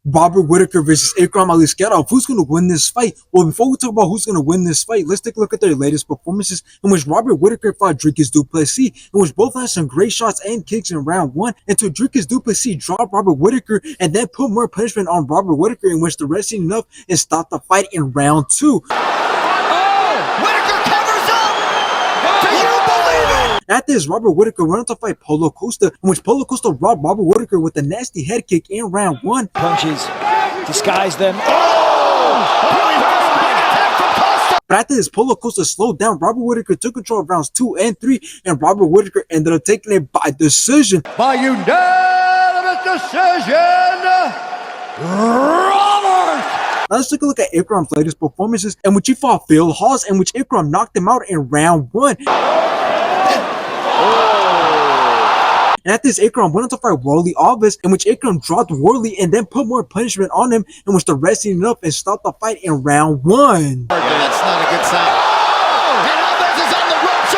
Robert Whittaker versus Ikram Aliskerov. Who's going to win this fight? Well, before we talk about who's going to win this fight, let's take a look at their latest performances, in which Robert Whittaker fought Dricus du Plessis, in which both had some great shots and kicks in round one, until Dricus du Plessis dropped Robert Whittaker and then put more punishment on Robert Whittaker, in which the ref seen enough and stopped the fight in round two. After this, Robert Whittaker went on to fight Paulo Costa, in which Paulo Costa robbed Robert Whittaker with a nasty head kick in round one. Punches disguise them. But after this, Paulo Costa slowed down. Robert Whittaker took control of rounds 2 and 3, and Robert Whittaker ended up taking it by decision. By unanimous decision, Robert! Now let's take a look at Ikram's latest performances, in which he fought Phil Hawes, in which Ikram knocked him out in round 1. And after this, Ikram went on to fight Worley Alves, in which Ikram dropped Worley and then put more punishment on him, in which the ref seen enough and stopped the fight in round 1. Yeah, that's not a good sign. And Alves is on the ropes.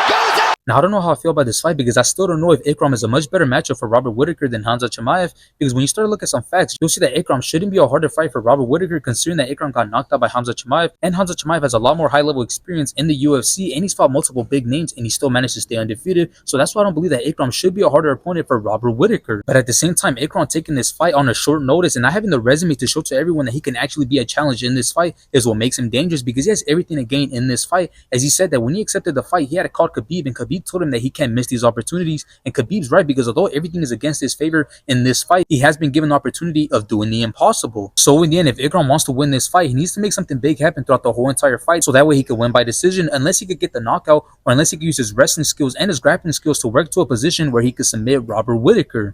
Goes out. Now, I don't know how I feel about this fight, because I still don't know if Ikram is a much better matchup for Robert Whittaker than Khamzat Chimaev, because when you start to look at some facts, you'll see that Ikram shouldn't be a harder fight for Robert Whittaker, considering that Ikram got knocked out by Khamzat Chimaev, and Khamzat Chimaev has a lot more high-level experience in the UFC, and he's fought multiple big names, and he still managed to stay undefeated. So that's why I don't believe that Ikram should be a harder opponent for Robert Whittaker. But at the same time, Ikram taking this fight on a short notice and not having the resume to show to everyone that he can actually be a challenge in this fight is what makes him dangerous, because he has everything to gain in this fight. As he said that when he accepted the fight, he had to call Khabib, and Khabib told him that he can't miss these opportunities. And Khabib's right, because although everything is against his favor in this fight, he has been given the opportunity of doing the impossible. So in the end, if Ikram wants to win this fight, he needs to make something big happen throughout the whole entire fight, so that way he could win by decision, unless he could get the knockout, or unless he could use his wrestling skills and his grappling skills to work to a position where he could submit Robert Whittaker.